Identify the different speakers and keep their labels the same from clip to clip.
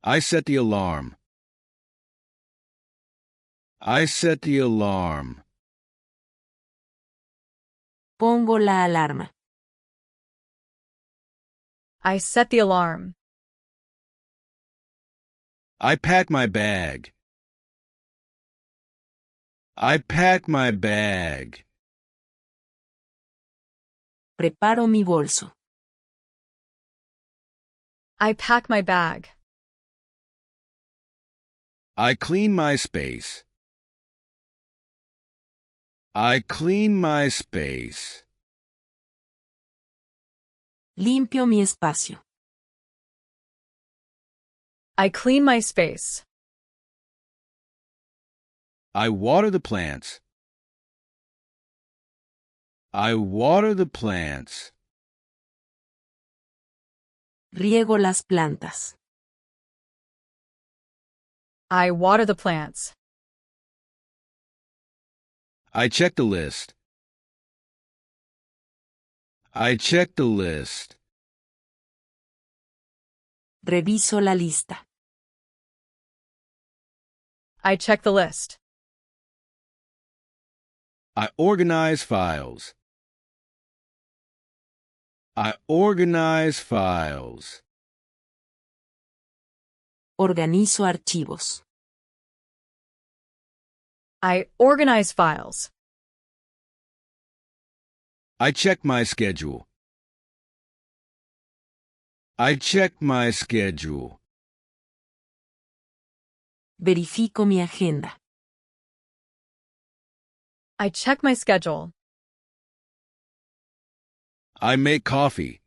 Speaker 1: I set the alarm. I set the alarm.
Speaker 2: Pongo la alarma.
Speaker 3: I set the alarm.
Speaker 1: I pack my bag. I pack my bag.
Speaker 2: Preparo mi bolso.
Speaker 3: I pack my bag.
Speaker 1: I clean my space. I clean my space.
Speaker 2: Limpio mi espacio.
Speaker 3: I clean my space.
Speaker 1: I water the plants. I water the plants.
Speaker 2: Riego las plantas.
Speaker 3: I water the plants.
Speaker 1: I check the list. I check the list.
Speaker 2: Reviso la lista.
Speaker 3: I check the list.
Speaker 1: I organize files. I organize files.
Speaker 2: Organizo archivos.
Speaker 3: I organize files.
Speaker 1: I check my schedule. I check my schedule.
Speaker 2: Verifico mi agenda.
Speaker 3: I check my schedule.
Speaker 1: I make coffee.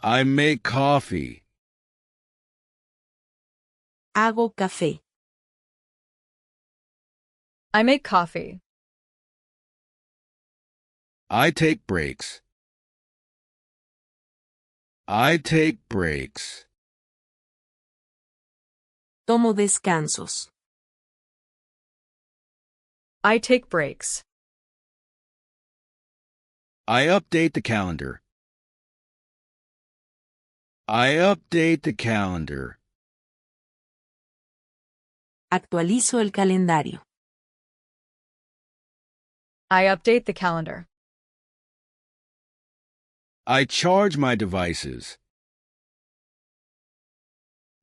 Speaker 1: I make coffee.
Speaker 2: Hago café.
Speaker 3: I make coffee.
Speaker 1: I take breaks. I take breaks.
Speaker 2: Tomo descansos.
Speaker 3: I take breaks.
Speaker 1: I update the calendar. I update the calendar.
Speaker 2: Actualizo el calendario.
Speaker 3: I update the calendar.
Speaker 1: I charge my devices.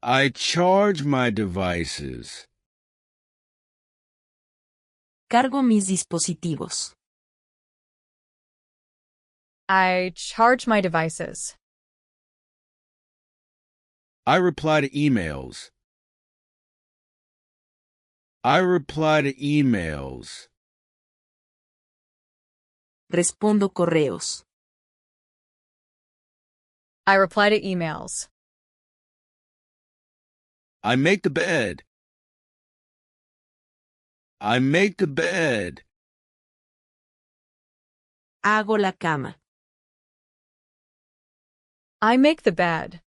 Speaker 1: I charge my devices.
Speaker 2: Cargo mis dispositivos.
Speaker 3: I charge my devices.
Speaker 1: I reply to emails. I reply to emails.
Speaker 2: Respondo correos.
Speaker 3: I reply to emails.
Speaker 1: I make the bed. I make the bed.
Speaker 2: Hago la cama.
Speaker 3: I make the bed.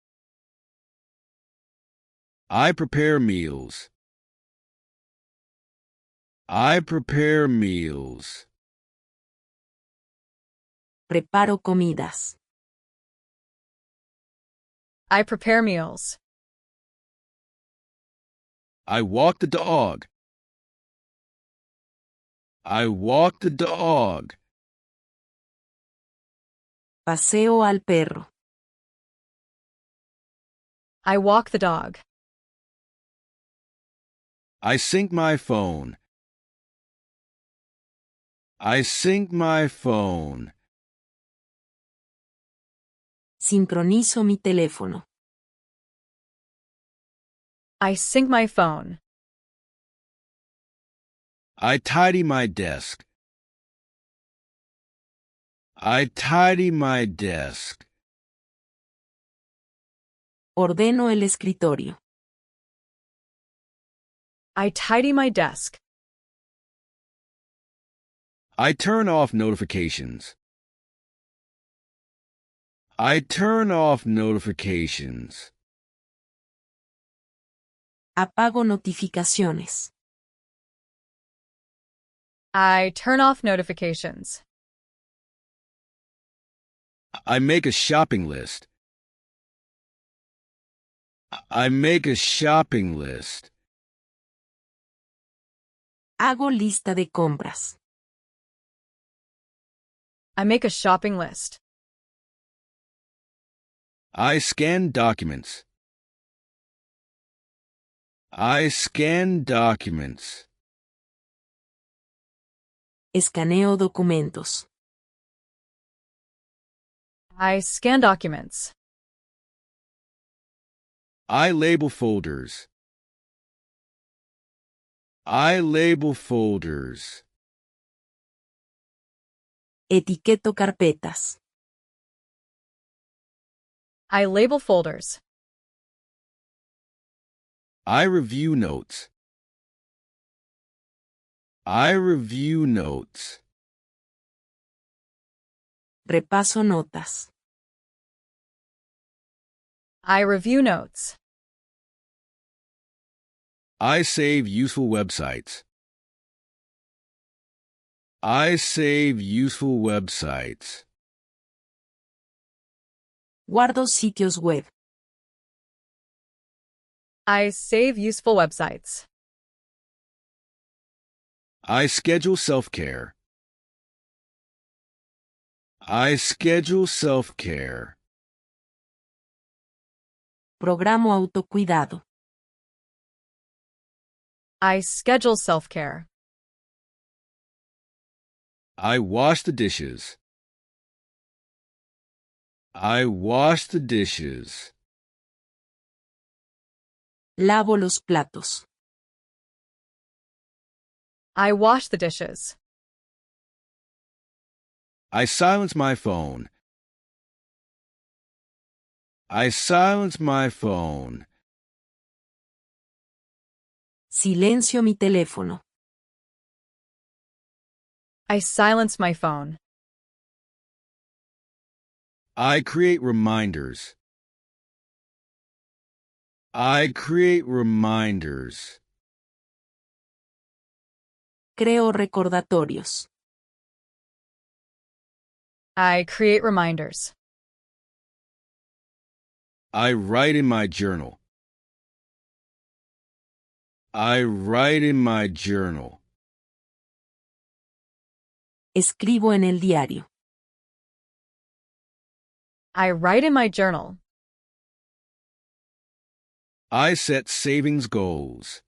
Speaker 1: I prepare meals. I prepare meals.
Speaker 2: Preparo comidas.
Speaker 3: I prepare meals.
Speaker 1: I walk the dog. I walk the dog.
Speaker 2: Paseo al perro.
Speaker 3: I walk the dog.
Speaker 1: I sync my phone. I sync my phone.
Speaker 2: Sincronizo mi teléfono.
Speaker 3: I sync my phone.
Speaker 1: I tidy my desk. I tidy my desk.
Speaker 2: Ordeno el escritorio.
Speaker 3: I tidy my desk.
Speaker 1: I turn off notifications. I turn off notifications.
Speaker 2: Apago notificaciones.
Speaker 3: I turn off notifications.
Speaker 1: I make a shopping list. I make a shopping list.
Speaker 2: Hago lista de compras.
Speaker 3: I make a shopping list.
Speaker 1: I scan documents. I scan documents.
Speaker 2: Escaneo documentos.
Speaker 3: I scan documents.
Speaker 1: I label folders. I label folders.
Speaker 2: Etiqueto carpetas.
Speaker 3: I label folders.
Speaker 1: I review notes. I review notes.
Speaker 2: Repaso notas.
Speaker 3: I review notes.
Speaker 1: I save useful websites. I save useful websites.
Speaker 2: Guardo sitios web.
Speaker 3: I save useful websites.
Speaker 1: I schedule self-care. I schedule self-care.
Speaker 2: Programo autocuidado.
Speaker 3: I schedule self-care.
Speaker 1: I wash the dishes. I wash the dishes.
Speaker 2: Lavo los platos.
Speaker 3: I wash the dishes.
Speaker 1: I silence my phone. I silence my phone.
Speaker 2: Silencio mi teléfono.
Speaker 3: I silence my phone.
Speaker 1: I create reminders. I create reminders.
Speaker 2: Creo recordatorios.
Speaker 3: I create reminders.
Speaker 1: I write in my journal. I write in my journal.
Speaker 2: Escribo en el diario.
Speaker 3: I write in my journal.
Speaker 1: I set savings goals.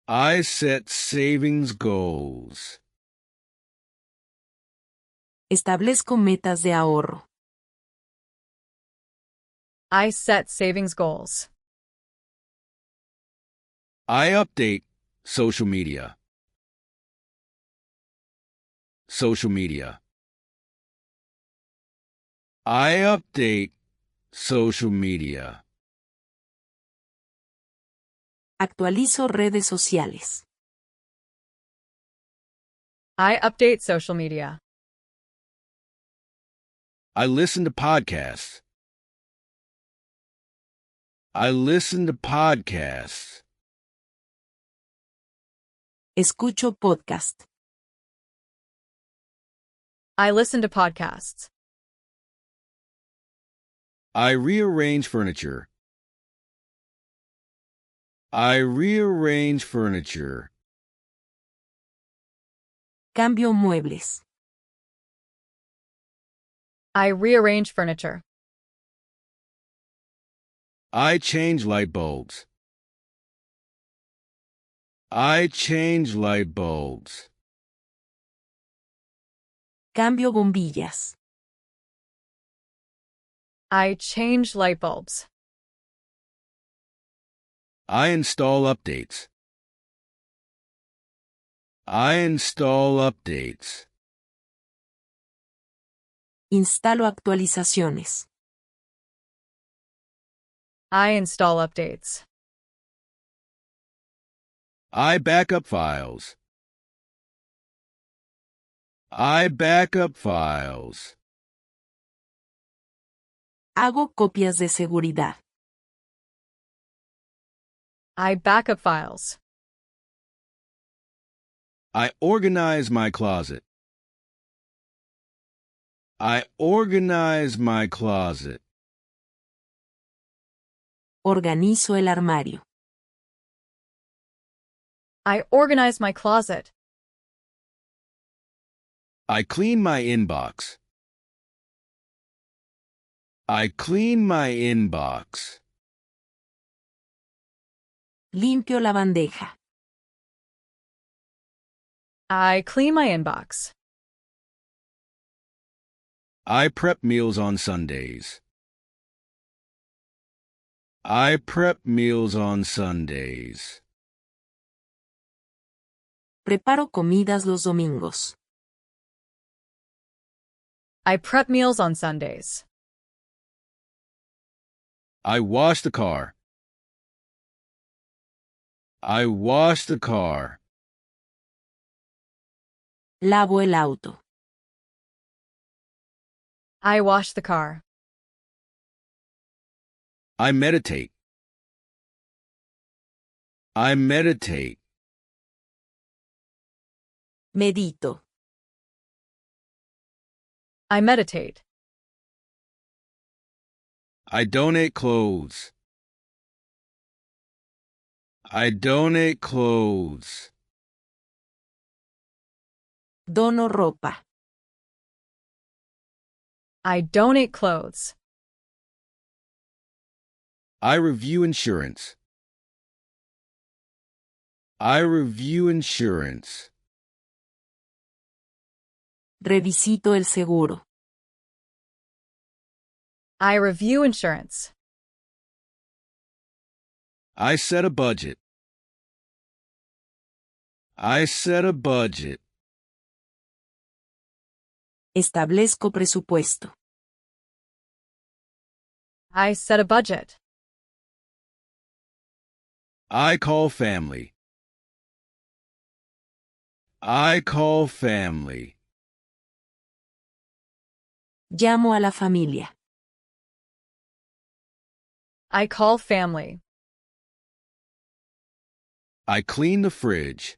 Speaker 1: I set savings goals.
Speaker 2: Establezco metas de ahorro.
Speaker 3: I set savings goals.
Speaker 1: I update social media. Social media. I update social media.
Speaker 2: Actualizo redes sociales.
Speaker 3: I update social media.
Speaker 1: I listen to podcasts. I listen to podcasts.
Speaker 2: Escucho podcast.
Speaker 3: I listen to podcasts.
Speaker 1: I rearrange furniture. I rearrange furniture.
Speaker 2: Cambio muebles.
Speaker 3: I rearrange furniture.
Speaker 1: I change light bulbs. I change light bulbs.
Speaker 2: Cambio bombillas.
Speaker 3: I change light bulbs.
Speaker 1: I install updates. I install updates.
Speaker 2: Instalo actualizaciones.
Speaker 3: I install updates.
Speaker 1: I back up files. I back up files.
Speaker 2: Hago copias de seguridad.
Speaker 3: I back up files.
Speaker 1: I organize my closet. I organize my closet.
Speaker 2: Organizo el armario.
Speaker 3: I organize my closet.
Speaker 1: I clean my inbox. I clean my inbox.
Speaker 2: Limpio la bandeja.
Speaker 3: I clean my inbox.
Speaker 1: I prep meals on Sundays. I prep meals on Sundays.
Speaker 2: Preparo comidas los domingos.
Speaker 3: I prep meals on Sundays.
Speaker 1: I wash the car. I wash the car.
Speaker 2: Lavo el auto.
Speaker 3: I wash the car.
Speaker 1: I meditate. I meditate.
Speaker 2: Medito.
Speaker 3: I meditate.
Speaker 1: I donate clothes. I donate clothes.
Speaker 2: Dono ropa.
Speaker 3: I donate clothes.
Speaker 1: I review insurance. I review insurance.
Speaker 2: Revisito el seguro.
Speaker 3: I review insurance.
Speaker 1: I set a budget. I set a budget.
Speaker 2: Establezco presupuesto.
Speaker 3: I set a budget.
Speaker 1: I call family. I call family.
Speaker 2: Llamo a la familia.
Speaker 3: I call family.
Speaker 1: I clean the fridge.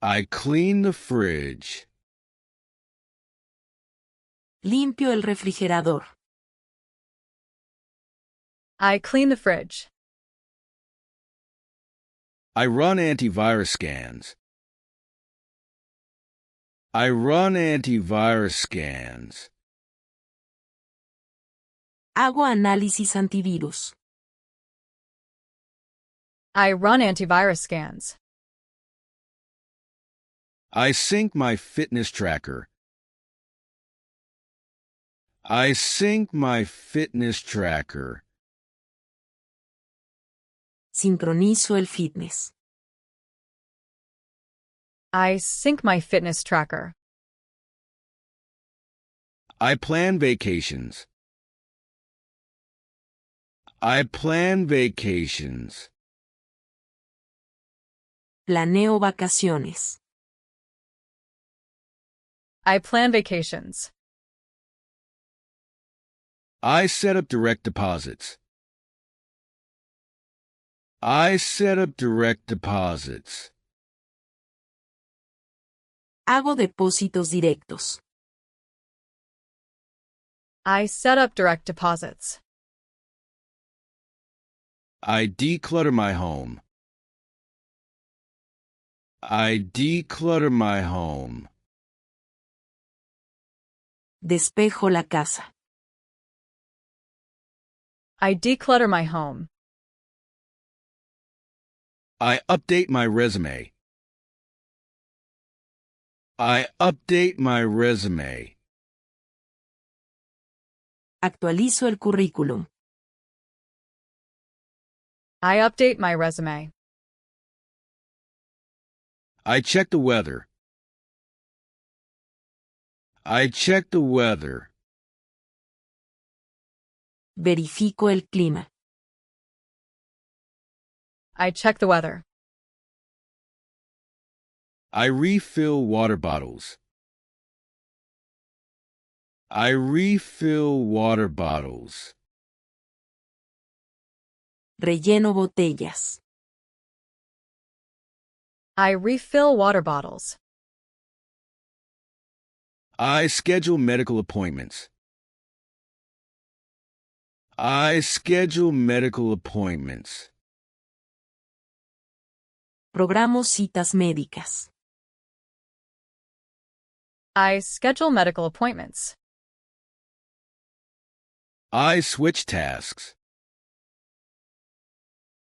Speaker 1: I clean the fridge.
Speaker 2: Limpio el refrigerador.
Speaker 3: I clean the fridge.
Speaker 1: I run antivirus scans. I run antivirus scans.
Speaker 2: Hago análisis antivirus.
Speaker 3: I run antivirus scans.
Speaker 1: I sync my fitness tracker. I sync my fitness tracker.
Speaker 2: Sincronizo el fitness.
Speaker 3: I sync my fitness tracker.
Speaker 1: I plan vacations. I plan vacations.
Speaker 2: Planeo vacaciones.
Speaker 3: I plan vacations.
Speaker 1: I set up direct deposits. I set up direct deposits.
Speaker 2: Hago depósitos directos.
Speaker 3: I set up direct deposits.
Speaker 1: I declutter my home. I declutter my home.
Speaker 2: Despejo la casa.
Speaker 3: I declutter my home.
Speaker 1: I update my resume. I update my resume.
Speaker 2: Actualizo el currículum.
Speaker 3: I update my resume.
Speaker 1: I check the weather. I check the weather.
Speaker 2: Verifico el clima.
Speaker 3: I check the weather.
Speaker 1: I refill water bottles. I refill water bottles.
Speaker 2: Relleno botellas.
Speaker 3: I refill water bottles.
Speaker 1: I schedule medical appointments. I schedule medical appointments.
Speaker 2: Programo citas médicas.
Speaker 3: I schedule medical appointments.
Speaker 1: I switch tasks.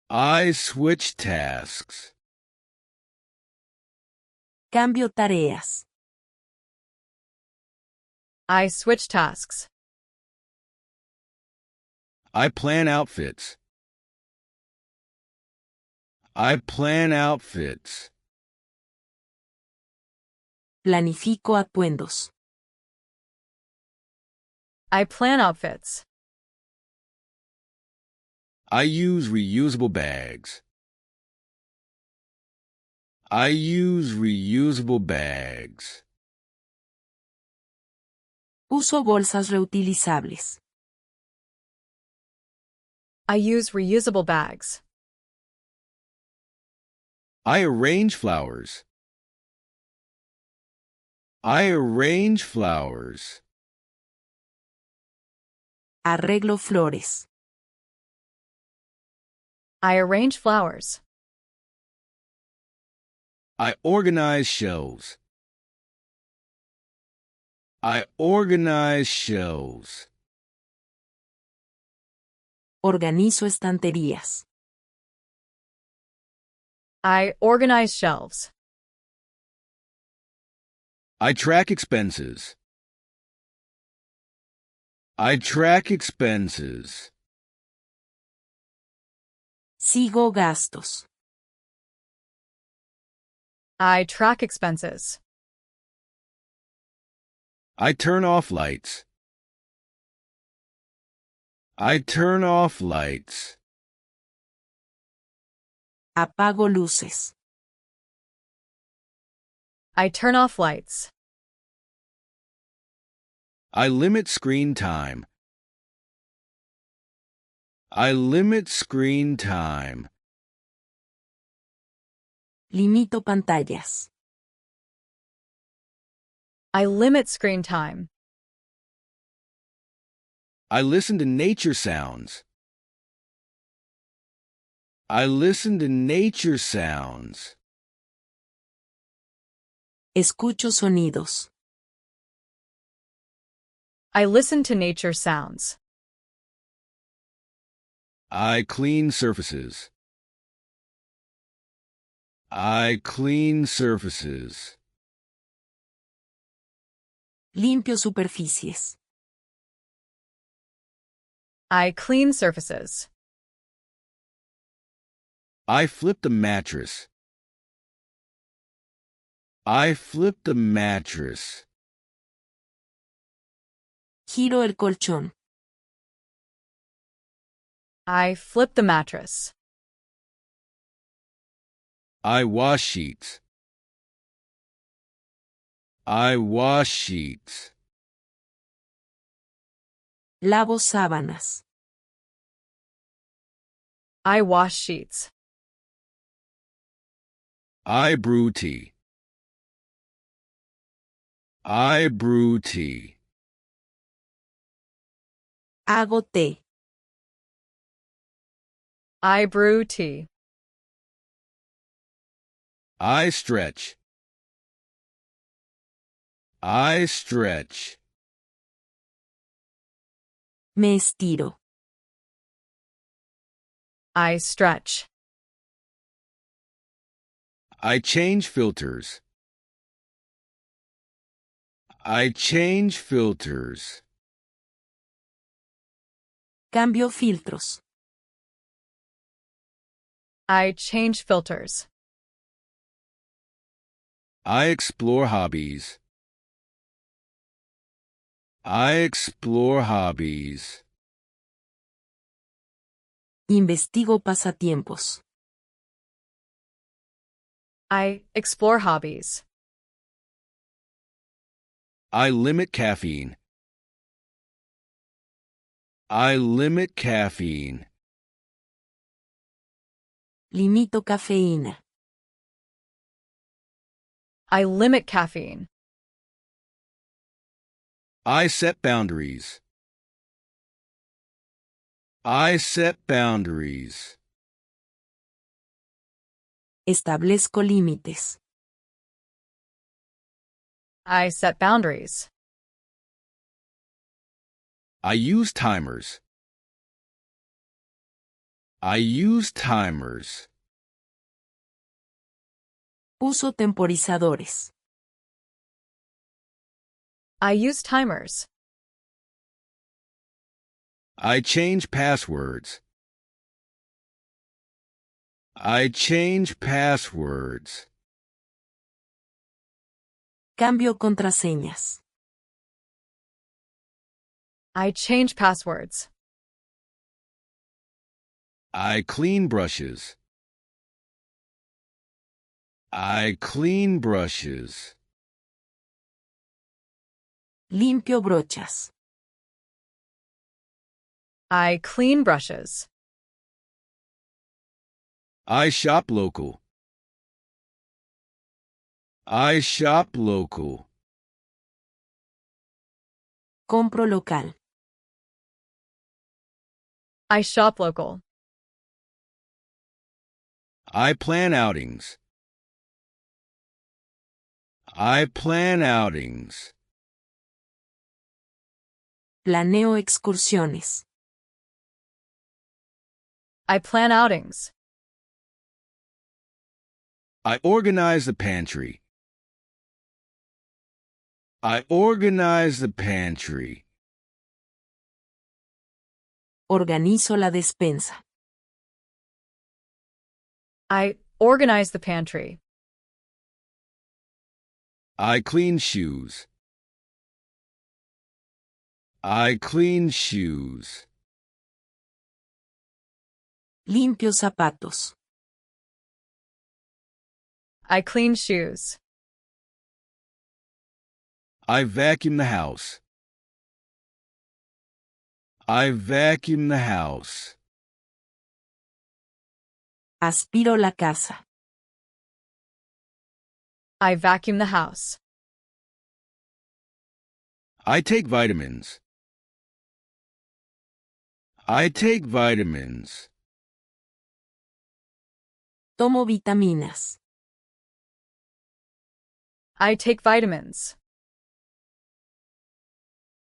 Speaker 1: I switch tasks.
Speaker 2: Cambio tareas.
Speaker 3: I switch tasks.
Speaker 1: I plan outfits. I plan outfits.
Speaker 2: Planifico atuendos.
Speaker 3: I plan outfits.
Speaker 1: I use reusable bags. I use reusable bags.
Speaker 2: Uso bolsas reutilizables.
Speaker 3: I use reusable bags.
Speaker 1: I arrange flowers. I arrange flowers.
Speaker 2: Arreglo flores.
Speaker 3: I arrange flowers.
Speaker 1: I organize shelves. I organize shelves.
Speaker 2: Organizo estanterías.
Speaker 3: I organize shelves.
Speaker 1: I track expenses. I track expenses.
Speaker 2: Sigo gastos.
Speaker 3: I track expenses.
Speaker 1: I turn off lights. I turn off lights.
Speaker 2: Apago luces.
Speaker 3: I turn off lights.
Speaker 1: I limit screen time. I limit screen time.
Speaker 2: Limito pantallas.
Speaker 3: I limit screen time.
Speaker 1: I listen to nature sounds. I listen to nature sounds.
Speaker 2: Escucho sonidos.
Speaker 3: I listen to nature sounds.
Speaker 1: I clean surfaces. I clean surfaces.
Speaker 2: Limpio superficies.
Speaker 3: I clean surfaces.
Speaker 1: I flipped a mattress. I flipped a mattress.
Speaker 2: Giro el colchón.
Speaker 3: I flip the mattress.
Speaker 1: I wash sheets. I wash sheets.
Speaker 2: Lavo sábanas.
Speaker 3: I wash sheets.
Speaker 1: I brew tea. I brew tea.
Speaker 2: Hago té.
Speaker 3: I brew tea.
Speaker 1: I stretch. I stretch.
Speaker 2: Me estiro.
Speaker 3: I stretch.
Speaker 1: I change filters. I change filters.
Speaker 2: Cambio filtros.
Speaker 3: I change filters.
Speaker 1: I explore hobbies. I explore hobbies.
Speaker 2: Investigo pasatiempos.
Speaker 3: I explore hobbies.
Speaker 1: I limit caffeine. I limit caffeine.
Speaker 2: Limito cafeína.
Speaker 3: I limit caffeine.
Speaker 1: I set boundaries. I set boundaries.
Speaker 2: Establezco límites.
Speaker 3: I set boundaries.
Speaker 1: I use timers. I use timers.
Speaker 2: Uso temporizadores.
Speaker 3: I use timers.
Speaker 1: I change passwords. I change passwords.
Speaker 2: Cambio contraseñas.
Speaker 3: I change passwords.
Speaker 1: I clean brushes. I clean brushes.
Speaker 2: Limpio brochas.
Speaker 3: I clean brushes.
Speaker 1: I shop local. I shop local.
Speaker 2: Compro local.
Speaker 3: I shop local.
Speaker 1: I plan outings. I plan outings.
Speaker 2: Planeo excursiones.
Speaker 3: I plan outings.
Speaker 1: I organize the pantry. I organize the pantry.
Speaker 2: Organizo la despensa.
Speaker 3: I organize the pantry.
Speaker 1: I clean shoes. I clean shoes.
Speaker 2: Limpio zapatos.
Speaker 3: I clean shoes.
Speaker 1: I vacuum the house. I vacuum the house.
Speaker 2: Aspiro la casa.
Speaker 3: I vacuum the house.
Speaker 1: I take vitamins. I take vitamins.
Speaker 2: Tomo vitaminas.
Speaker 3: I take vitamins.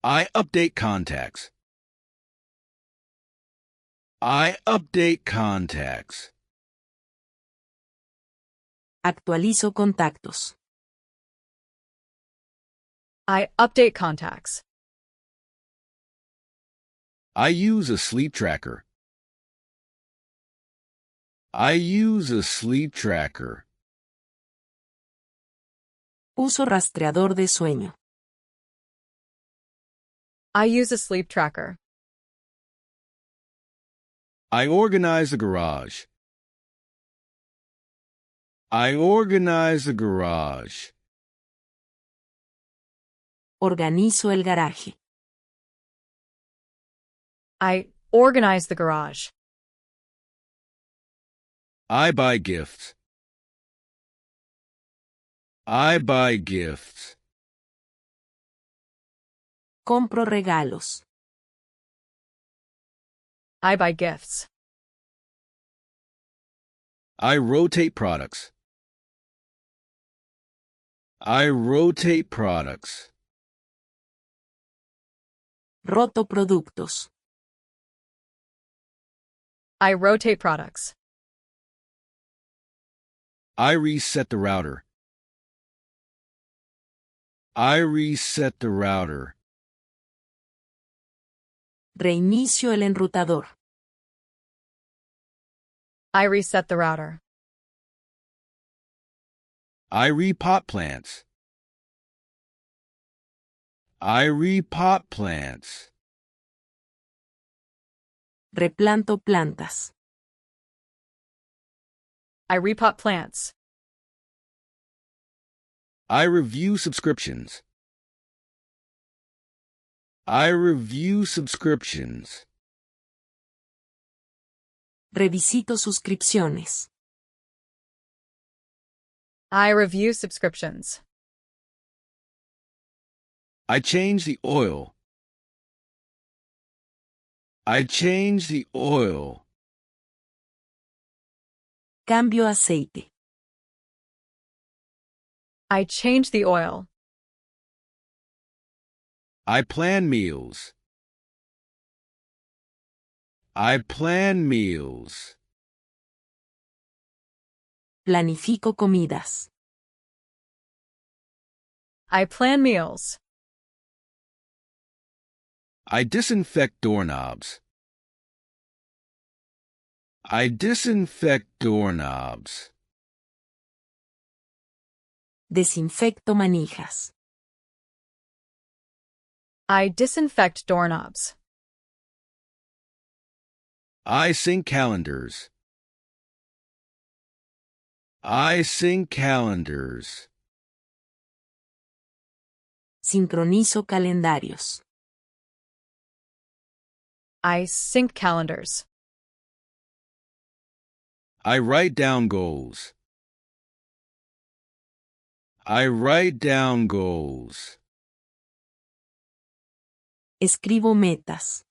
Speaker 1: I update contacts. I update contacts.
Speaker 2: Actualizo contactos.
Speaker 3: I update contacts.
Speaker 1: I use a sleep tracker. I use a sleep tracker.
Speaker 2: Uso rastreador de sueño.
Speaker 3: I use a sleep tracker.
Speaker 1: I organize the garage. I organize the garage.
Speaker 2: Organizo el garaje.
Speaker 3: I organize the garage.
Speaker 1: I buy gifts. I buy gifts.
Speaker 2: Compro regalos.
Speaker 3: I buy gifts.
Speaker 1: I rotate products. I rotate products.
Speaker 2: Roto productos.
Speaker 3: I rotate products.
Speaker 1: I reset the router. I reset the router.
Speaker 2: Reinicio el enrutador.
Speaker 3: I reset the router.
Speaker 1: I repot plants. I repot plants.
Speaker 2: Replanto plantas.
Speaker 3: I repot plants.
Speaker 1: I review subscriptions. I review subscriptions.
Speaker 2: Revisito suscripciones.
Speaker 3: I review subscriptions.
Speaker 1: I change the oil. I change the oil.
Speaker 2: Cambio aceite.
Speaker 3: I change the oil.
Speaker 1: I plan meals. I plan meals.
Speaker 2: Planifico comidas.
Speaker 3: I plan meals.
Speaker 1: I disinfect doorknobs. I disinfect doorknobs.
Speaker 2: Desinfecto manijas.
Speaker 3: I disinfect doorknobs.
Speaker 1: I sync calendars. I sync calendars.
Speaker 2: Sincronizo calendarios.
Speaker 3: I sync calendars.
Speaker 1: I write down goals. I write down goals.
Speaker 2: Escribo metas.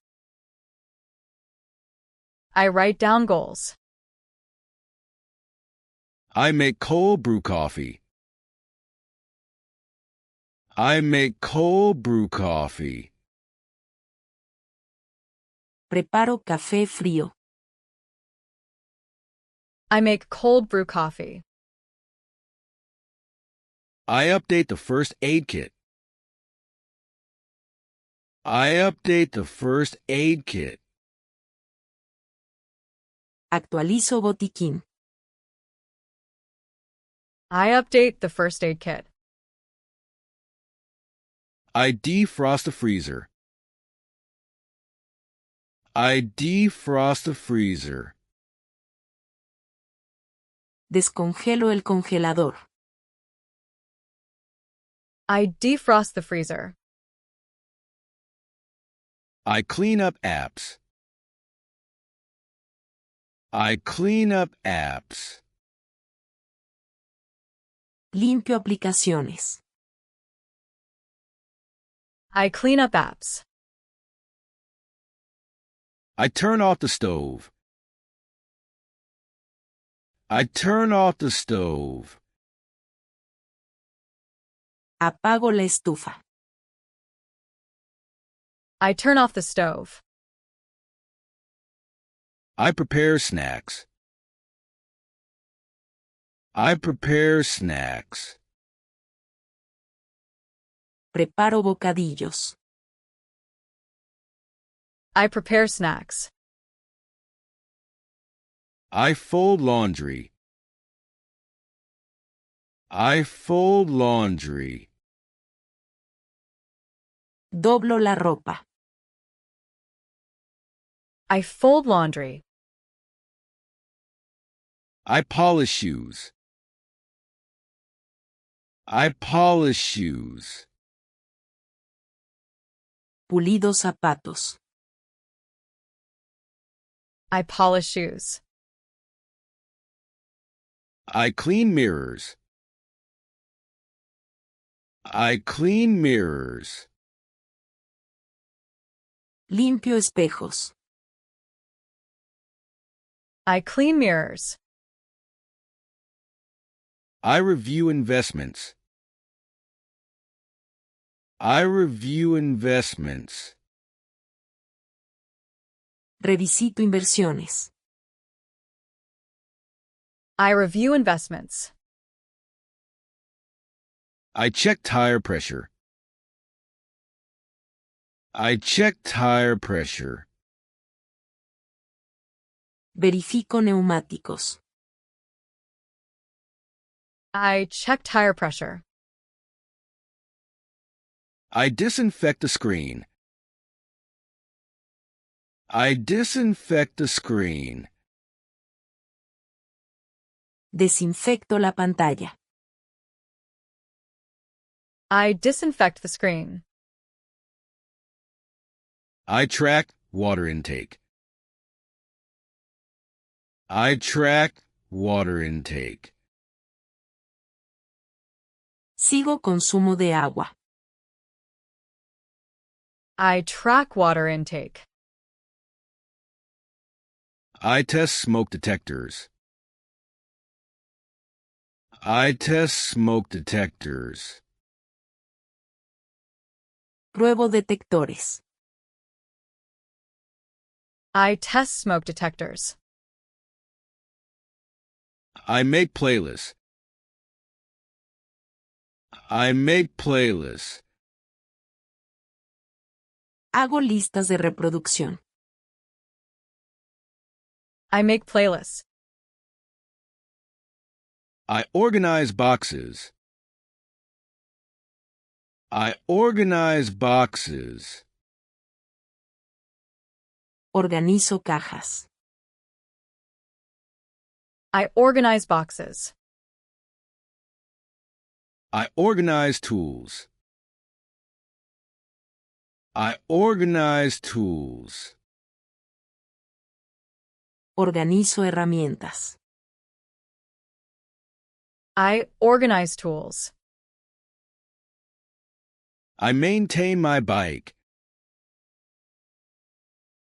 Speaker 3: I write down goals.
Speaker 1: I make cold brew coffee. I make cold brew coffee.
Speaker 2: Preparo café frío.
Speaker 3: I make cold brew coffee.
Speaker 1: I update the first aid kit. I update the first aid kit.
Speaker 2: Actualizo botiquín.
Speaker 3: I update the first aid kit.
Speaker 1: I defrost the freezer. I defrost the freezer.
Speaker 2: Descongelo el congelador.
Speaker 3: I defrost the freezer.
Speaker 1: I clean up apps. I clean up apps.
Speaker 2: Limpio aplicaciones.
Speaker 3: I clean up apps.
Speaker 1: I turn off the stove. I turn off the stove.
Speaker 2: Apago la estufa.
Speaker 3: I turn off the stove.
Speaker 1: I prepare snacks. I prepare snacks.
Speaker 2: Preparo bocadillos.
Speaker 3: I prepare snacks.
Speaker 1: I fold laundry. I fold laundry.
Speaker 2: Doblo la ropa.
Speaker 3: I fold laundry.
Speaker 1: I polish shoes. I polish shoes.
Speaker 2: Pulido zapatos.
Speaker 3: I polish shoes.
Speaker 1: I clean mirrors. I clean mirrors.
Speaker 2: Limpio espejos.
Speaker 3: I clean mirrors.
Speaker 1: I review investments. I review investments.
Speaker 2: Revisito inversiones.
Speaker 3: I review investments.
Speaker 1: I check tire pressure. I check tire pressure.
Speaker 2: Verifico neumáticos.
Speaker 3: I check tire pressure.
Speaker 1: I disinfect the screen. I disinfect the screen.
Speaker 2: Desinfecto la pantalla.
Speaker 3: I disinfect the screen.
Speaker 1: I track water intake. I track water intake.
Speaker 2: Sigo consumo de agua.
Speaker 3: I track water intake.
Speaker 1: I test smoke detectors. I test smoke detectors.
Speaker 2: Pruebo detectores.
Speaker 3: I test smoke detectors.
Speaker 1: I make playlists. I make playlists.
Speaker 2: Hago listas de reproducción.
Speaker 3: I make playlists.
Speaker 1: I organize boxes. I organize boxes.
Speaker 2: Organizo cajas.
Speaker 3: I organize boxes.
Speaker 1: I organize tools. I organize tools.
Speaker 2: Organizo herramientas.
Speaker 3: I organize tools.
Speaker 1: I maintain my bike.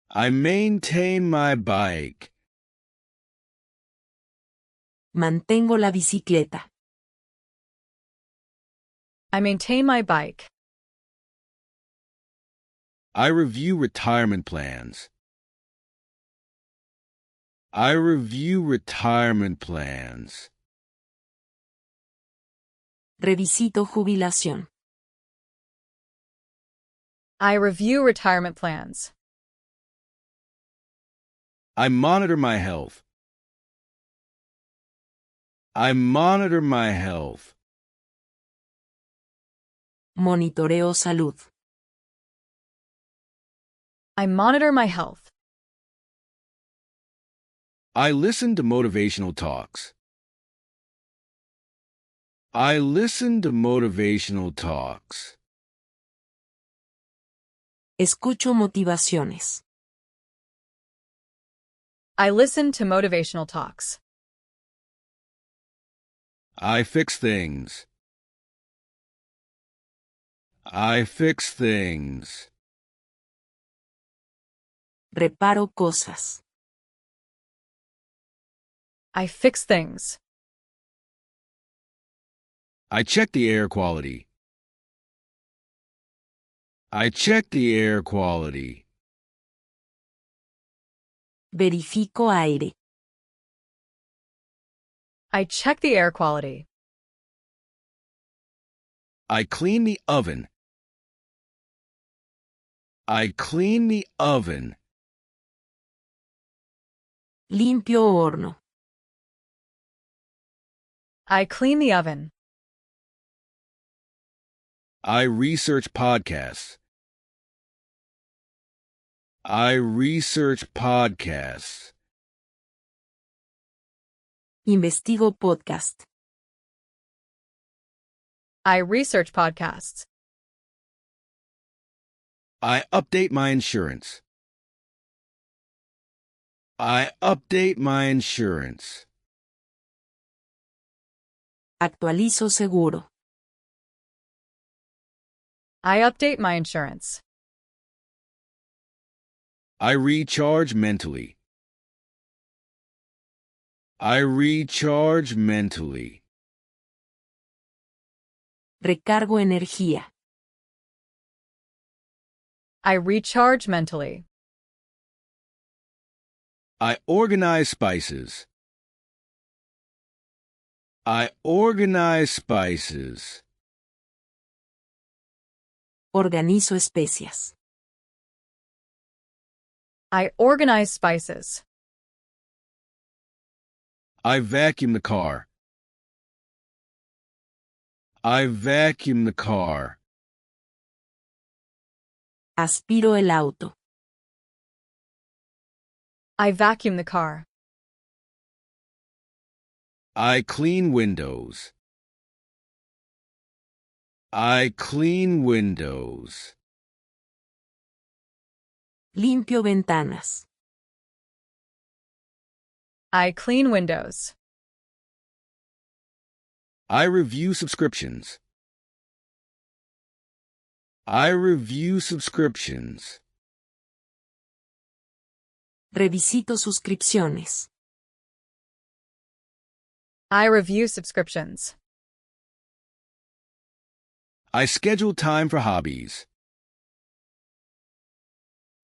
Speaker 1: I maintain my bike.
Speaker 2: Mantengo la bicicleta.
Speaker 3: I maintain my bike.
Speaker 1: I review retirement plans. I review retirement plans.
Speaker 2: Revisito jubilación.
Speaker 3: I review retirement plans.
Speaker 1: I monitor my health. I monitor my health.
Speaker 2: Monitoreo salud.
Speaker 3: I monitor my health.
Speaker 1: I listen to motivational talks. I listen to motivational talks.
Speaker 2: Escucho motivaciones.
Speaker 3: I listen to motivational talks.
Speaker 1: I fix things. I fix things.
Speaker 2: Reparo cosas.
Speaker 3: I fix things.
Speaker 1: I check the air quality. I check the air quality.
Speaker 2: Verifico aire.
Speaker 3: I check the air quality.
Speaker 1: I clean the oven. I clean the oven.
Speaker 2: Limpio horno.
Speaker 3: I clean the oven.
Speaker 1: I research podcasts. I research podcasts.
Speaker 2: Investigo podcast.
Speaker 3: I research podcasts.
Speaker 1: I update my insurance. I update my insurance.
Speaker 2: Actualizo seguro.
Speaker 3: I update my insurance.
Speaker 1: I recharge mentally. I recharge mentally.
Speaker 2: Recargo energía.
Speaker 3: I recharge mentally.
Speaker 1: I organize spices. I organize spices.
Speaker 2: Organizo especias.
Speaker 3: I organize spices.
Speaker 1: I vacuum the car. I vacuum the car.
Speaker 2: Aspiro el auto.
Speaker 3: I vacuum the car.
Speaker 1: I clean windows. I clean windows.
Speaker 2: Limpio ventanas.
Speaker 3: I clean windows.
Speaker 1: I review subscriptions. I review subscriptions.
Speaker 2: Revisito suscripciones.
Speaker 3: I review subscriptions.
Speaker 1: I schedule time for hobbies.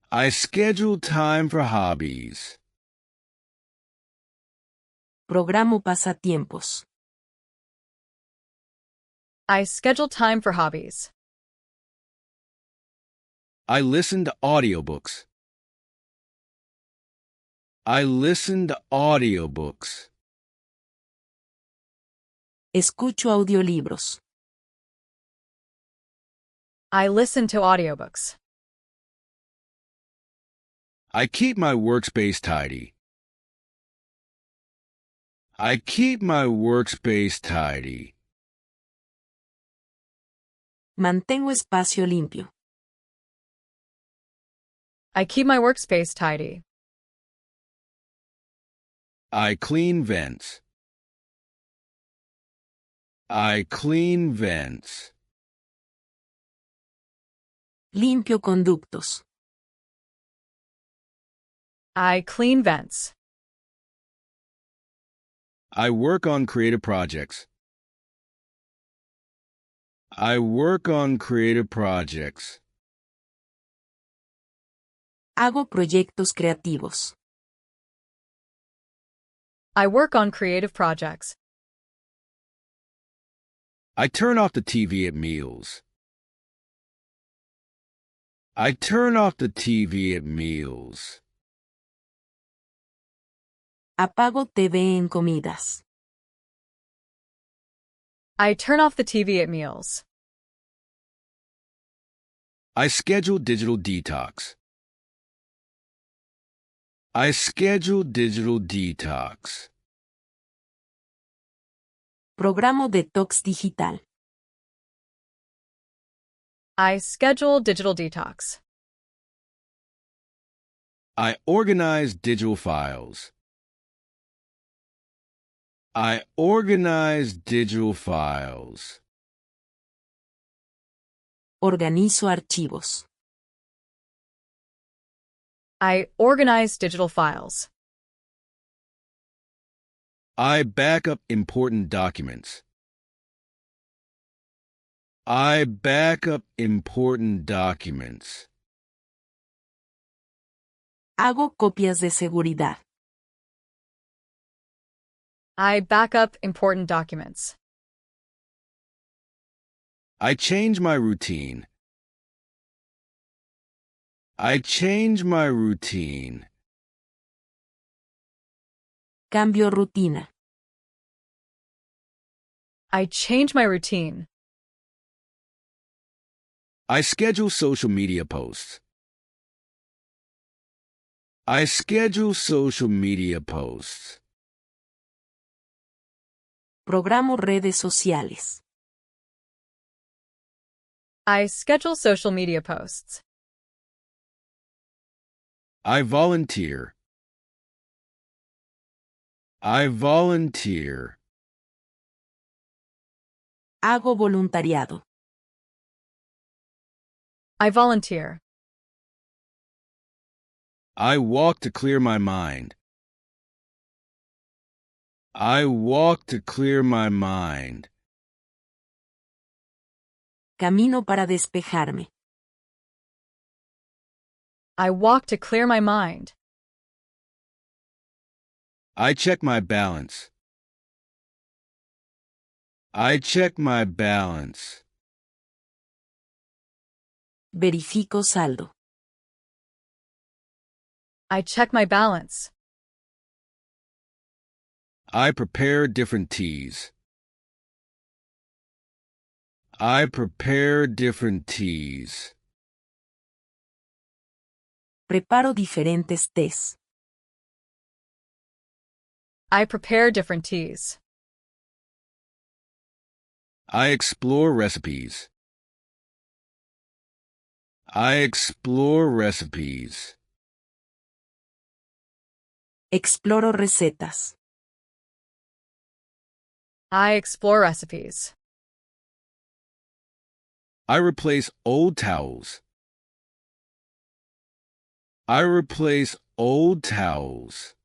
Speaker 1: I schedule time for hobbies.
Speaker 2: Programo pasatiempos.
Speaker 3: I schedule time for hobbies.
Speaker 1: I listen to audiobooks. I listen to audiobooks.
Speaker 2: Escucho audiolibros.
Speaker 3: I listen to audiobooks.
Speaker 1: I keep my workspace tidy. I keep my workspace tidy.
Speaker 2: Mantengo espacio limpio.
Speaker 3: I keep my workspace tidy.
Speaker 1: I clean vents. I clean vents.
Speaker 2: Limpio conductos.
Speaker 3: I clean vents.
Speaker 1: I work on creative projects. I work on creative projects.
Speaker 2: Hago proyectos creativos.
Speaker 3: I work on creative projects.
Speaker 1: I turn off the TV at meals. I turn off the TV at meals.
Speaker 2: Apago TV en comidas.
Speaker 3: I turn off the TV at meals.
Speaker 1: I schedule digital detox. I schedule digital detox.
Speaker 2: Programo detox digital.
Speaker 3: I schedule digital detox.
Speaker 1: I organize digital files. I organize digital files.
Speaker 2: Organizo archivos.
Speaker 3: I organize digital files.
Speaker 1: I back up important documents. I back up important documents.
Speaker 2: Hago copias de seguridad.
Speaker 3: I back up important documents.
Speaker 1: I change my routine. I change my routine.
Speaker 2: Cambio rutina.
Speaker 3: I change my routine.
Speaker 1: I schedule social media posts. I schedule social media posts.
Speaker 2: Programo redes sociales.
Speaker 3: I schedule social media posts.
Speaker 1: I volunteer. I volunteer.
Speaker 2: Hago voluntariado.
Speaker 3: I volunteer.
Speaker 1: I walk to clear my mind. I walk to clear my mind.
Speaker 2: Camino para despejarme.
Speaker 3: I walk to clear my mind.
Speaker 1: I check my balance. I check my balance.
Speaker 2: Verifico saldo.
Speaker 3: I check my balance.
Speaker 1: I prepare different teas. I prepare different teas.
Speaker 2: Preparo diferentes tés.
Speaker 3: I prepare different teas.
Speaker 1: I explore recipes. I explore recipes.
Speaker 2: Exploro recetas.
Speaker 3: I explore recipes.
Speaker 1: I replace old towels. I replace old towels.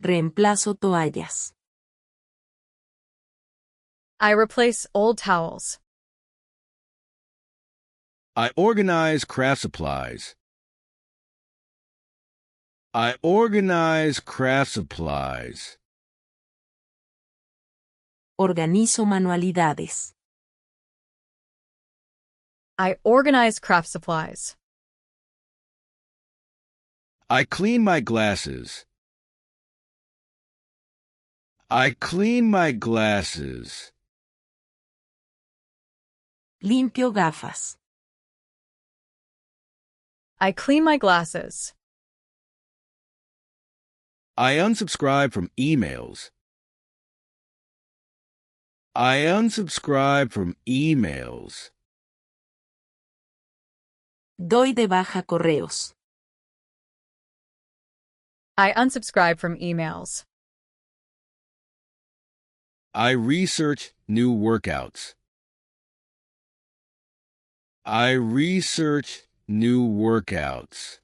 Speaker 2: Reemplazo toallas.
Speaker 3: I replace old towels.
Speaker 1: I organize craft supplies. I organize craft supplies.
Speaker 2: Organizo manualidades.
Speaker 3: I organize craft supplies.
Speaker 1: I clean my glasses. I clean my glasses.
Speaker 2: Limpio gafas.
Speaker 3: I clean my glasses.
Speaker 1: I unsubscribe from emails. I unsubscribe from emails.
Speaker 2: Doy de baja correos.
Speaker 3: I unsubscribe from emails.
Speaker 1: I research new workouts. I research new workouts.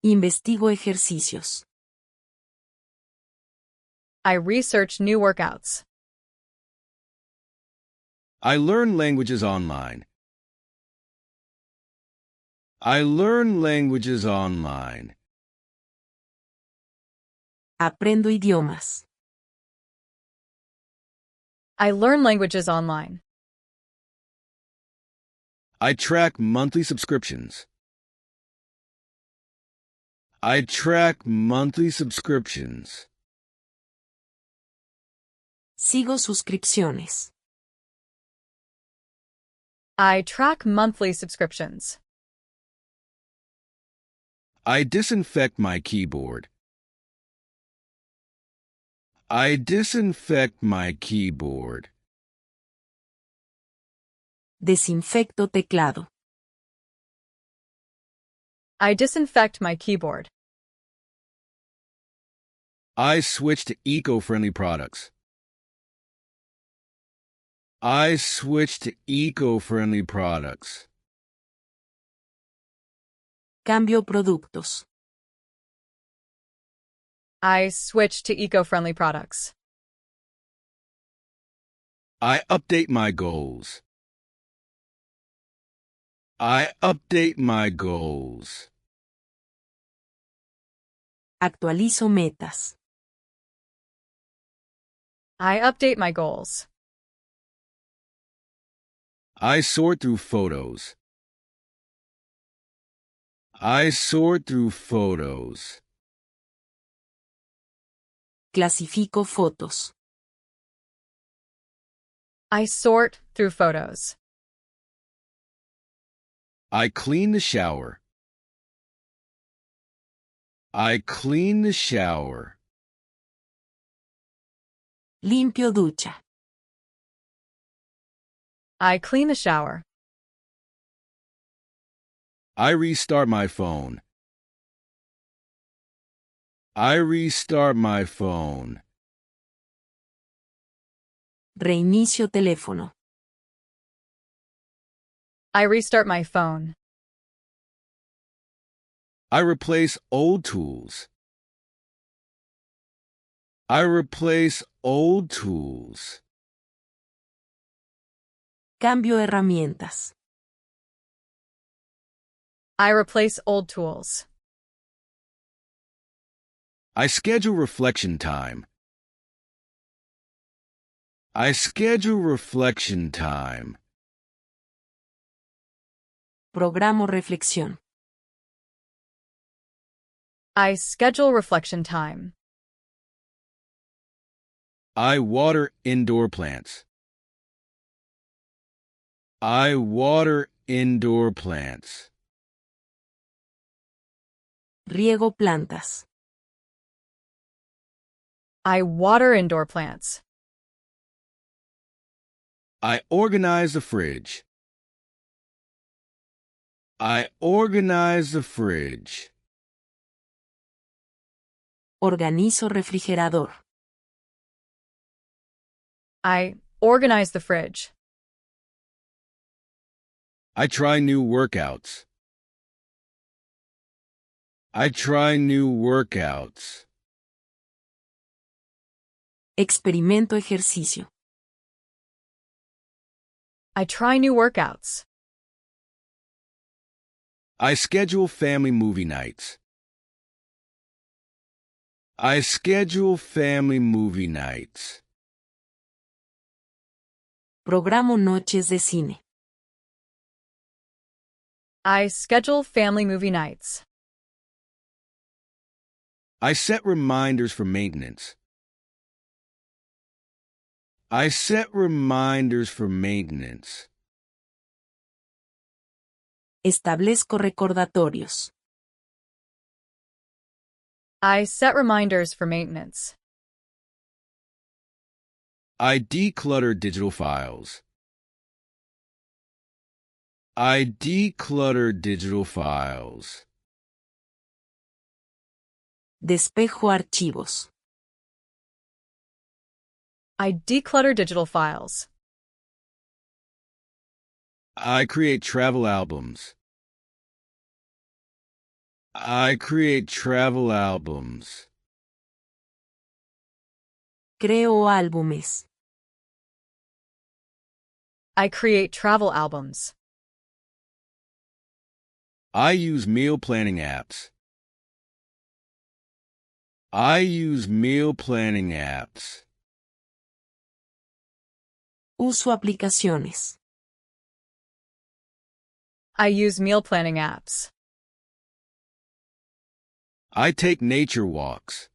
Speaker 2: Investigo ejercicios.
Speaker 3: I research new workouts.
Speaker 1: I learn languages online. I learn languages online.
Speaker 2: Aprendo idiomas.
Speaker 3: I learn languages online.
Speaker 1: I track monthly subscriptions. I track monthly subscriptions.
Speaker 2: Sigo suscripciones.
Speaker 3: I track monthly subscriptions.
Speaker 1: I disinfect my keyboard. I disinfect my keyboard.
Speaker 2: Desinfecto teclado.
Speaker 3: I disinfect my keyboard.
Speaker 1: I switch to eco-friendly products. I switch to eco-friendly products.
Speaker 2: Cambio productos.
Speaker 3: I switch to eco-friendly products.
Speaker 1: I update my goals. I update my goals.
Speaker 2: Actualizo metas.
Speaker 3: I update my goals.
Speaker 1: I sort through photos. I sort through photos.
Speaker 2: Clasifico fotos.
Speaker 3: I sort through photos.
Speaker 1: I clean the shower. I clean the shower.
Speaker 2: Limpio ducha.
Speaker 3: I clean the shower.
Speaker 1: I restart my phone. I restart my phone.
Speaker 2: Reinicio teléfono.
Speaker 3: I restart my phone.
Speaker 1: I replace old tools. I replace old tools.
Speaker 2: Cambio herramientas.
Speaker 3: I replace old tools.
Speaker 1: I schedule reflection time. I schedule reflection time.
Speaker 2: Programo reflexión.
Speaker 3: I schedule reflection time.
Speaker 1: I water indoor plants. I water indoor plants.
Speaker 2: Riego plantas.
Speaker 3: I water indoor plants.
Speaker 1: I organize the fridge. I organize the fridge.
Speaker 2: Organizo refrigerador.
Speaker 3: I organize the fridge.
Speaker 1: I try new workouts. I try new workouts.
Speaker 2: Experimento ejercicio.
Speaker 3: I try new workouts.
Speaker 1: I schedule family movie nights. I schedule family movie nights.
Speaker 2: Programo noches de cine.
Speaker 3: I schedule family movie nights.
Speaker 1: I set reminders for maintenance. I set reminders for maintenance.
Speaker 2: Establezco recordatorios.
Speaker 3: I set reminders for maintenance.
Speaker 1: I declutter digital files. I declutter digital files.
Speaker 2: Despejo archivos.
Speaker 3: I declutter digital files.
Speaker 1: I create travel albums. I create travel albums.
Speaker 2: Creo álbumes.
Speaker 3: I create travel albums.
Speaker 1: I use meal planning apps. I use meal planning apps.
Speaker 2: Uso aplicaciones.
Speaker 3: I use meal planning apps.
Speaker 1: I take nature walks.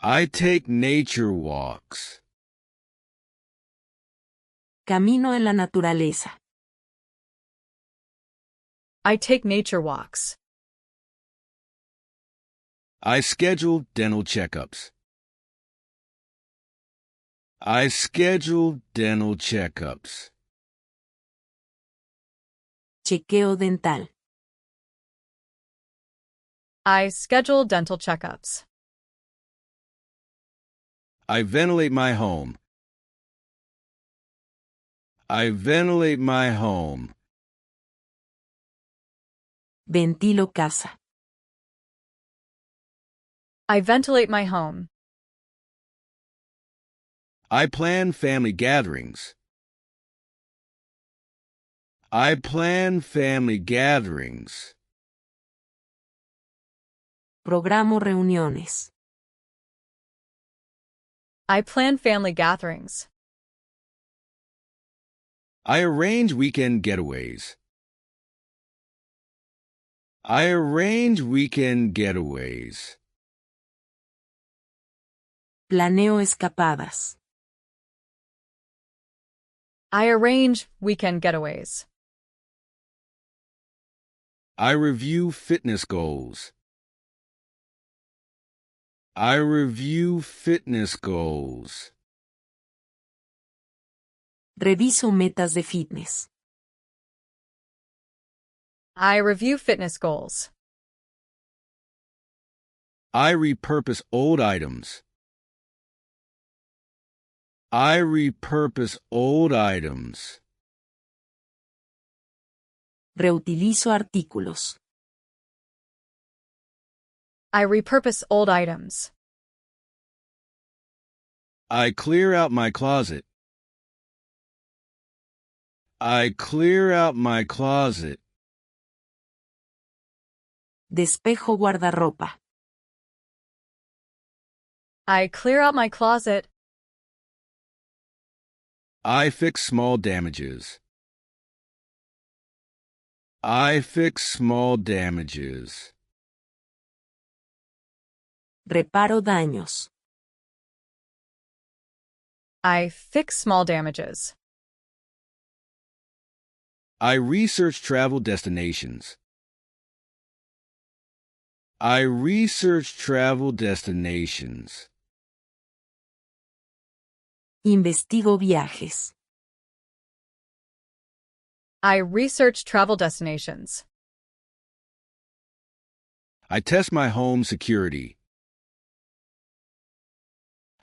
Speaker 1: I take nature walks.
Speaker 2: Camino en la naturaleza.
Speaker 3: I take nature walks.
Speaker 1: I schedule dental checkups. I schedule dental checkups.
Speaker 2: Chequeo dental.
Speaker 3: I schedule dental checkups.
Speaker 1: I ventilate my home. I ventilate my home.
Speaker 2: Ventilo casa.
Speaker 3: I ventilate my home.
Speaker 1: I plan family gatherings. I plan family gatherings.
Speaker 2: Programo reuniones.
Speaker 3: I plan family gatherings.
Speaker 1: I arrange weekend getaways. I arrange weekend getaways.
Speaker 2: Planeo escapadas.
Speaker 3: I arrange weekend getaways.
Speaker 1: I review fitness goals. I review fitness goals.
Speaker 2: Reviso metas de fitness.
Speaker 3: I review fitness goals.
Speaker 1: I repurpose old items. I repurpose old items.
Speaker 2: Reutilizo artículos.
Speaker 3: I repurpose old items.
Speaker 1: I clear out my closet. I clear out my closet.
Speaker 2: Despejo guardarropa.
Speaker 3: I clear out my closet.
Speaker 1: I fix small damages. I fix small damages.
Speaker 2: Reparo daños.
Speaker 3: I fix small damages.
Speaker 1: I research travel destinations. I research travel destinations.
Speaker 2: Investigo viajes.
Speaker 3: I research travel destinations.
Speaker 1: I test my home security.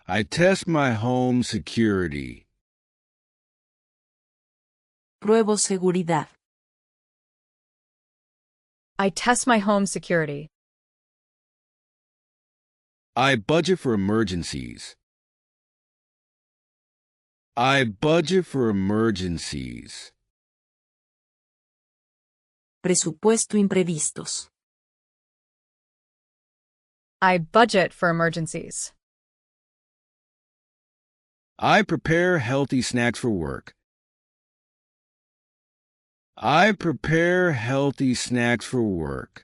Speaker 1: I test my home security.
Speaker 2: Pruebo seguridad.
Speaker 3: I test my home security.
Speaker 1: I budget for emergencies. I budget for emergencies.
Speaker 2: Presupuesto imprevistos.
Speaker 3: I budget for emergencies.
Speaker 1: I prepare healthy snacks for work. I prepare healthy snacks for work.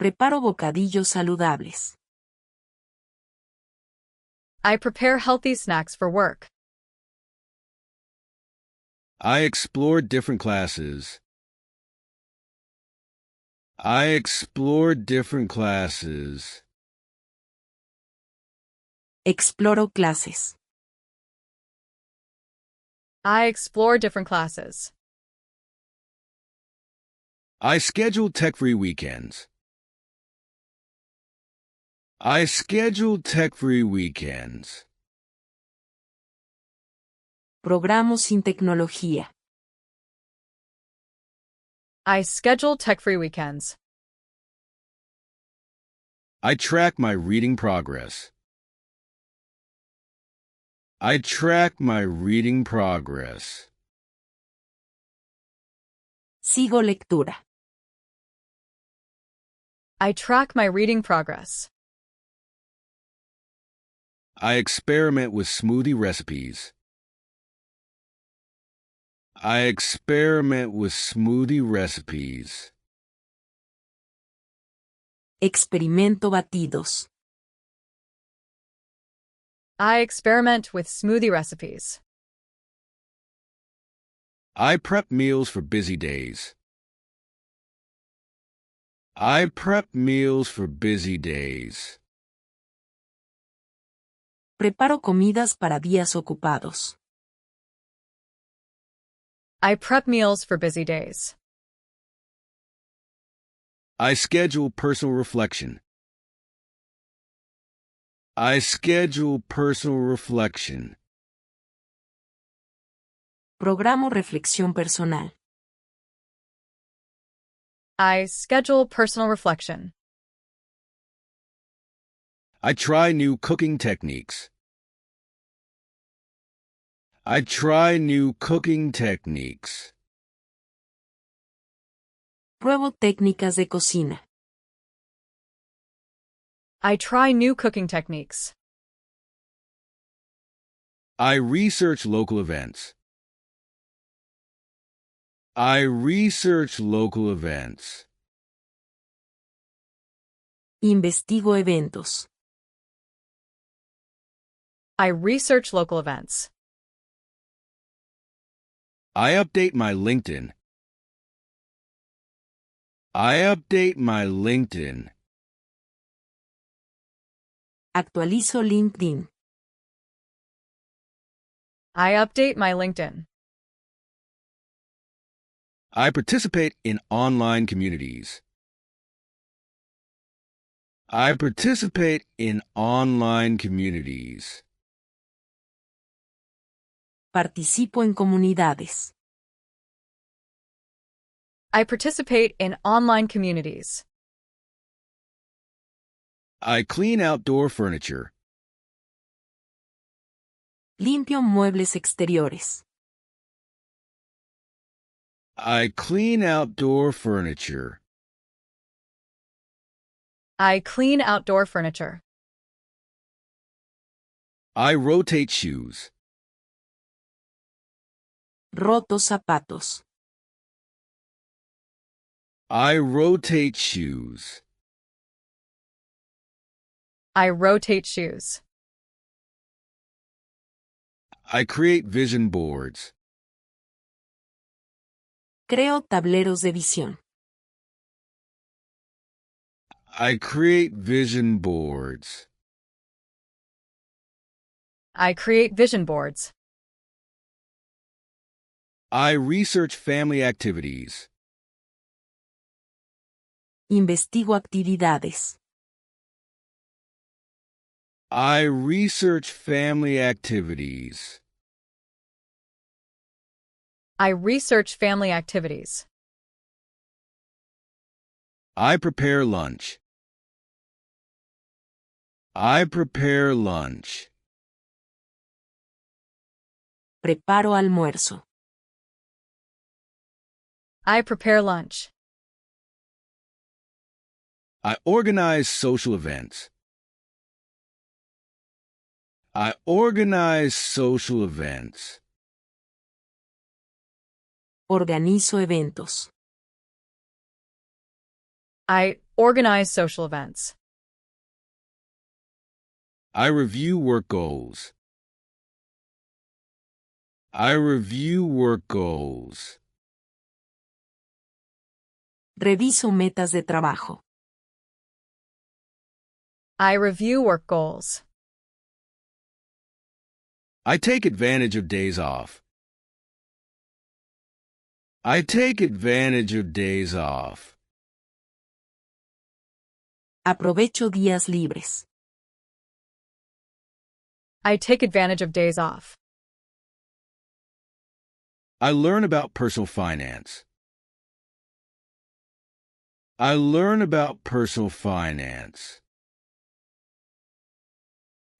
Speaker 2: Preparo bocadillos saludables.
Speaker 3: I prepare healthy snacks for work.
Speaker 1: I explore different classes. I explore different classes.
Speaker 2: Exploro clases.
Speaker 3: I explore different classes.
Speaker 1: I schedule tech-free weekends. I schedule tech-free weekends.
Speaker 2: Programo sin tecnología.
Speaker 3: I schedule tech-free weekends.
Speaker 1: I track my reading progress. I track my reading progress.
Speaker 2: Sigo lectura.
Speaker 3: I track my reading progress.
Speaker 1: I experiment with smoothie recipes. I experiment with smoothie recipes.
Speaker 2: Experimento batidos.
Speaker 3: I experiment with smoothie recipes.
Speaker 1: I prep meals for busy days. I prep meals for busy days.
Speaker 2: Preparo comidas para días ocupados.
Speaker 3: I prep meals for busy days.
Speaker 1: I schedule personal reflection. I schedule personal reflection.
Speaker 2: Programo reflexión personal.
Speaker 3: I schedule personal reflection.
Speaker 1: I try new cooking techniques. I try new cooking techniques.
Speaker 2: Pruebo técnicas de cocina.
Speaker 3: I try new cooking techniques.
Speaker 1: I research local events. I research local events.
Speaker 2: Investigo eventos.
Speaker 3: I research local events.
Speaker 1: I update my LinkedIn. I update my LinkedIn.
Speaker 2: Actualizo LinkedIn.
Speaker 3: I update my LinkedIn.
Speaker 1: I participate in online communities. I participate in online communities.
Speaker 2: Participo en comunidades.
Speaker 3: I participate in online communities.
Speaker 1: I clean outdoor furniture.
Speaker 2: Limpio muebles exteriores.
Speaker 1: I clean outdoor furniture.
Speaker 3: I clean outdoor furniture.
Speaker 1: I rotate shoes.
Speaker 2: Roto zapatos.
Speaker 1: I rotate shoes.
Speaker 3: I rotate shoes.
Speaker 1: I create vision boards.
Speaker 2: Creo tableros de visión.
Speaker 1: I create vision boards.
Speaker 3: I create vision boards.
Speaker 1: I research family activities.
Speaker 2: Investigo actividades.
Speaker 1: I research family activities.
Speaker 3: I research family activities.
Speaker 1: I prepare lunch. I prepare lunch.
Speaker 2: Preparo almuerzo.
Speaker 3: I prepare lunch.
Speaker 1: I organize social events. I organize social events.
Speaker 2: Organizo eventos.
Speaker 3: I organize social events.
Speaker 1: I review work goals. I review work goals.
Speaker 2: Reviso metas de trabajo.
Speaker 3: I review work goals.
Speaker 1: I take advantage of days off. I take advantage of days off.
Speaker 2: Aprovecho días libres.
Speaker 3: I take advantage of days off.
Speaker 1: I learn about personal finance. I learn about personal finance.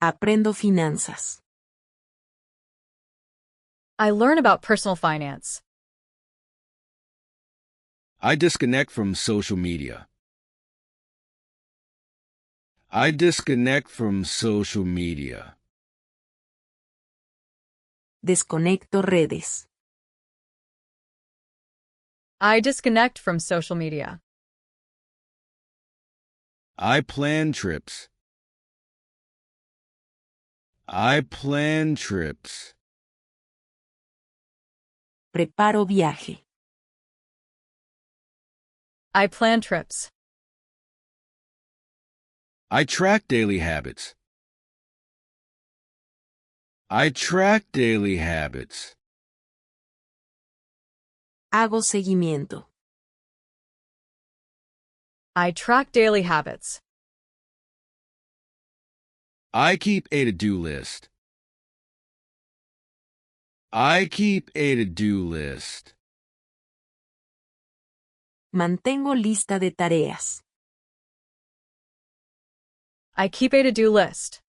Speaker 2: Aprendo finanzas.
Speaker 3: I learn about personal finance.
Speaker 1: I disconnect from social media. I disconnect from social media.
Speaker 2: Desconecto redes.
Speaker 3: I disconnect from social media.
Speaker 1: I plan trips. I plan trips.
Speaker 2: Preparo viaje.
Speaker 3: I plan trips.
Speaker 1: I track daily habits. I track daily habits.
Speaker 2: Hago seguimiento.
Speaker 3: I track daily habits.
Speaker 1: I keep a to-do list. I keep a to-do list.
Speaker 2: Mantengo lista de tareas.
Speaker 3: I keep a to-do list.